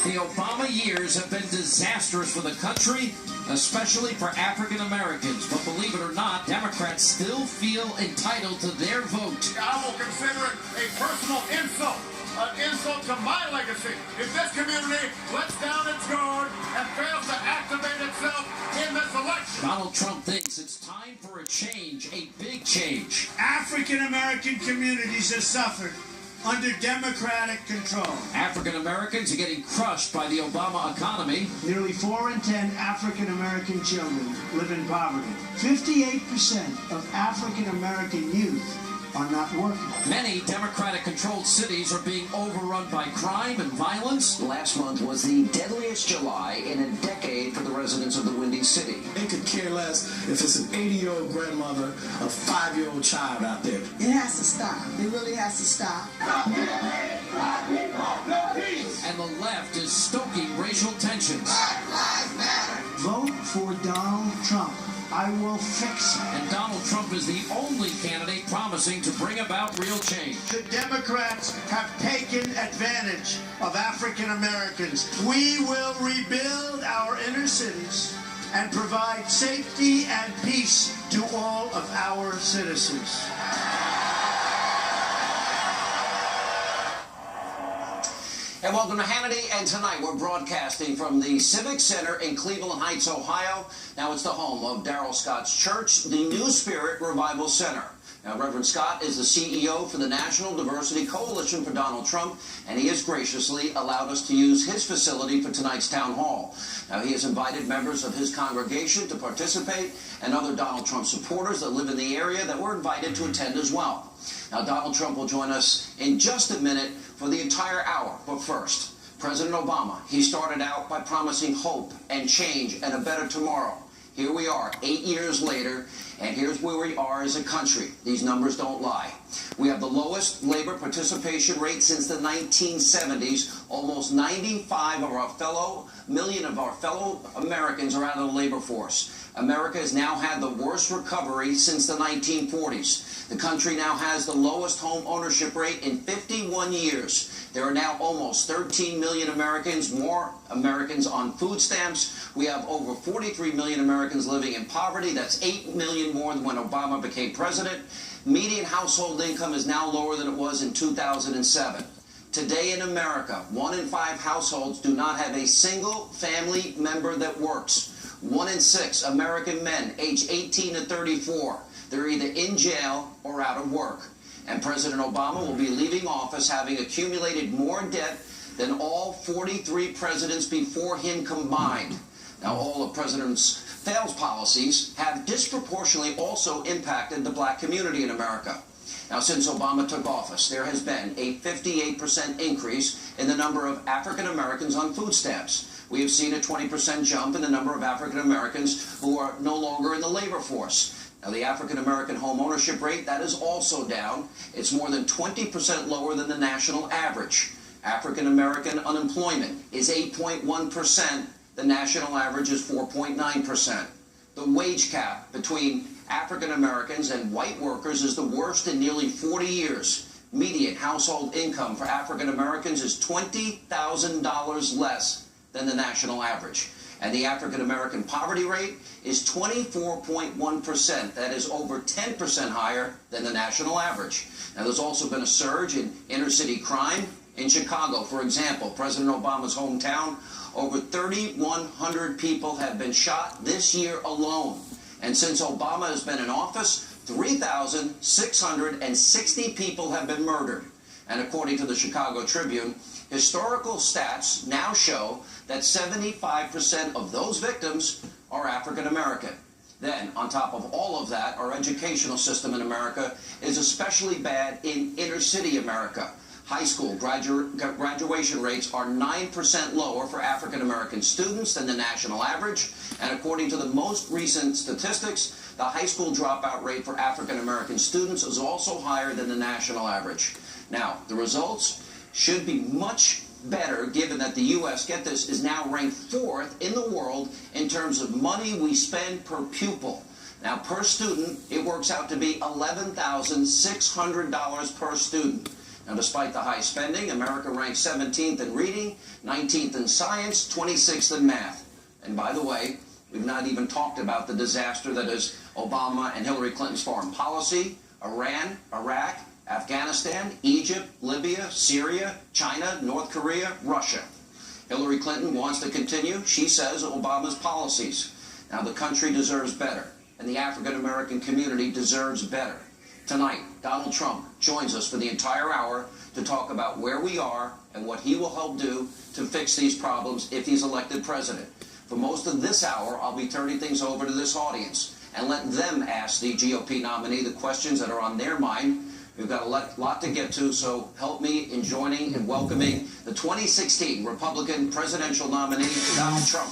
The Obama years have been disastrous for the country, especially for African Americans. But believe it or not, Democrats still feel entitled to their vote. I will consider it a personal insult, an insult to my legacy. If this community lets down its guard and fails to activate itself in this election. Donald Trump thinks it's time for a change, a big change. African American communities have suffered under Democratic control. African Americans are getting crushed by the Obama economy. Nearly 4 in 10 African American children live in poverty. 58% of African American youth are not working. Many Democratic-controlled cities are being overrun by crime and violence. Last month was the deadliest July in a decade for the residents of the Windy City. They could care less if it's an 80-year-old grandmother, a 5-year-old child out there. It has to stop. It really has to stop. And the left is stoking racial tensions. Black Lives Matter. Vote for Donald Trump. I will fix it. And Donald Trump is the only candidate promising to bring about real change. The Democrats have taken advantage of African Americans. We will rebuild our inner cities and provide safety and peace to all of our citizens. And welcome to Hannity, and tonight we're broadcasting from the Civic Center in Cleveland Heights, Ohio. Now it's the home of Darrell Scott's church, the New Spirit Revival Center. Now, Reverend Scott is the CEO for the National Diversity Coalition for Donald Trump, and he has graciously allowed us to use his facility for tonight's town hall. Now, he has invited members of his congregation to participate, and other Donald Trump supporters that live in the area that were invited to attend as well. Now, Donald Trump will join us in just a minute for the entire hour. But first, President Obama, he started out by promising hope and change and a better tomorrow. Here we are, 8 years later, and here's where we are as a country. These numbers don't lie. We have the lowest labor participation rate since the 1970s. Almost 95 million of our fellow Americans are out of the labor force. America has now had the worst recovery since the 1940s. The country now has the lowest home ownership rate in 51 years. There are now almost 13 million Americans, more Americans on food stamps. We have over 43 million Americans living in poverty. That's 8 million more than when Obama became president. Median household income is now lower than it was in 2007. Today in America, 1 in 5 households do not have a single family member that works. 1 in 6 American men aged 18 to 34, they're either in jail or out of work. And President Obama will be leaving office having accumulated more debt than all 43 presidents before him combined. Now, all of President's failed policies have disproportionately also impacted the black community in America. Now, since Obama took office, there has been a 58% increase in the number of African Americans on food stamps. We have seen a 20% jump in the number of African Americans who are no longer in the labor force. Now, the African American home ownership rate, that is also down. It's more than 20% lower than the national average. African American unemployment is 8.1%. The national average is 4.9%. The wage gap between African Americans and white workers is the worst in nearly 40 years. Median household income for African Americans is $20,000 less than the national average. And the African American poverty rate is 24.1%. That is over 10% higher than the national average. Now, there's also been a surge in inner city crime. In Chicago, for example, President Obama's hometown, over 3,100 people have been shot this year alone. And since Obama has been in office, 3,660 people have been murdered. And according to the Chicago Tribune, historical stats now show that 75% of those victims are African American. Then, on top of all of that, our educational system in America is especially bad in inner city America. High school graduation rates are 9% lower for African American students than the national average. And according to the most recent statistics, the high school dropout rate for African American students is also higher than the national average. Now, the results should be much better given that the U.S., get this, is now ranked 4th in the world in terms of money we spend per pupil. Now, per student, it works out to be $11,600 per student. Now, despite the high spending, America ranks 17th in reading, 19th in science, 26th in math. And by the way, we've not even talked about the disaster that is Obama and Hillary Clinton's foreign policy, Iran, Iraq, Afghanistan, Egypt, Libya, Syria, China, North Korea, Russia. Hillary Clinton wants to continue, she says, Obama's policies. Now, the country deserves better, and the African-American community deserves better. Tonight, Donald Trump joins us for the entire hour to talk about where we are and what he will help do to fix these problems if he's elected president. For most of this hour, I'll be turning things over to this audience and let them ask the GOP nominee the questions that are on their mind. We've got a lot to get to, so help me in joining and welcoming the 2016 Republican presidential nominee, Donald Trump.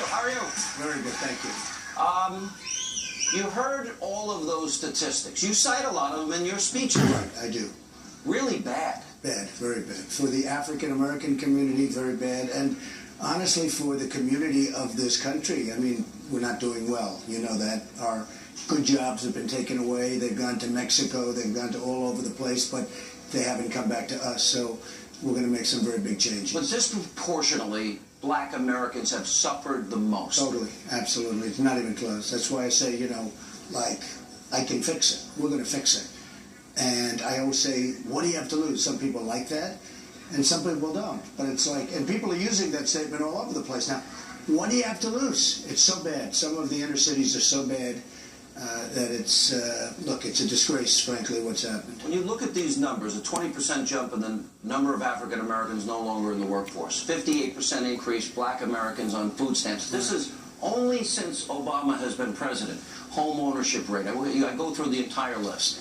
How are you? Very good, thank you. You heard all of those statistics. You cite a lot of them in your speech. Right, I do. Really bad. Bad, very bad. For the African-American community, very bad. And honestly, for the community of this country, I mean, we're not doing well. You know that. Our good jobs have been taken away. They've gone to Mexico. They've gone to all over the place, but they haven't come back to us. So we're going to make some very big changes. But disproportionately, Black Americans have suffered the most. Totally, absolutely. It's not even close. That's why I say, you know, like, I can fix it. We're going to fix it. And I always say, what do you have to lose? Some people like that, and some people don't. But it's like, and people are using that statement all over the place. Now, what do you have to lose? It's so bad. Some of the inner cities are so bad that it's, look, it's a disgrace, frankly, what's happened. When you look at these numbers, a 20% jump in the number of African Americans no longer in the workforce, 58% increase Black Americans on food stamps. This is only since Obama has been president. Home ownership rate. I go through the entire list.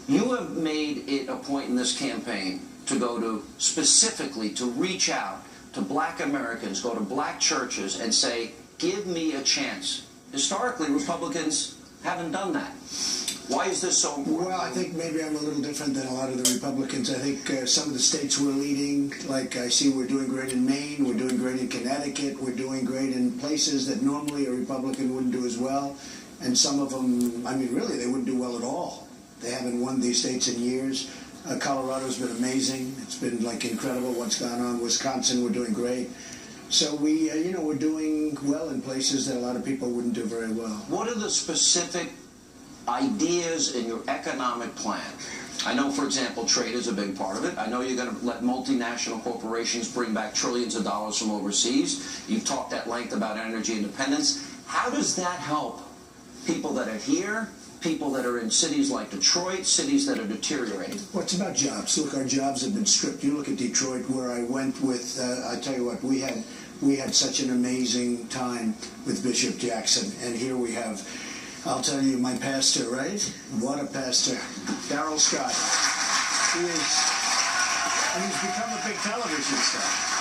You have made it a point in this campaign to go to specifically to reach out to Black Americans, go to Black churches and say, give me a chance. Historically, Republicans haven't done that. Why is this so important? Well, I think maybe I'm a little different than a lot of the Republicans. I think some of the states we're leading, like I see we're doing great in Maine, we're doing great in Connecticut, we're doing great in places that normally a Republican wouldn't do as well. And some of them, I mean, really, they wouldn't do well at all. They haven't won these states in years. Colorado's been amazing. It's been, like, incredible what's gone on. Wisconsin, we're doing great. So we, you know, we're doing well in places that a lot of people wouldn't do very well. What are the specific ideas in your economic plan? I know, for example, trade is a big part of it. I know you're going to let multinational corporations bring back trillions of dollars from overseas. You've talked at length about energy independence. How does that help people that are here, people that are in cities like Detroit, cities that are deteriorating? Well, it's about jobs. Look, our jobs have been stripped. You look at Detroit, where I went with, I tell you what, we had such an amazing time with Bishop Jackson. And here we have, I'll tell you, my pastor, right? What a pastor. Darrell Scott. He's become a big television star.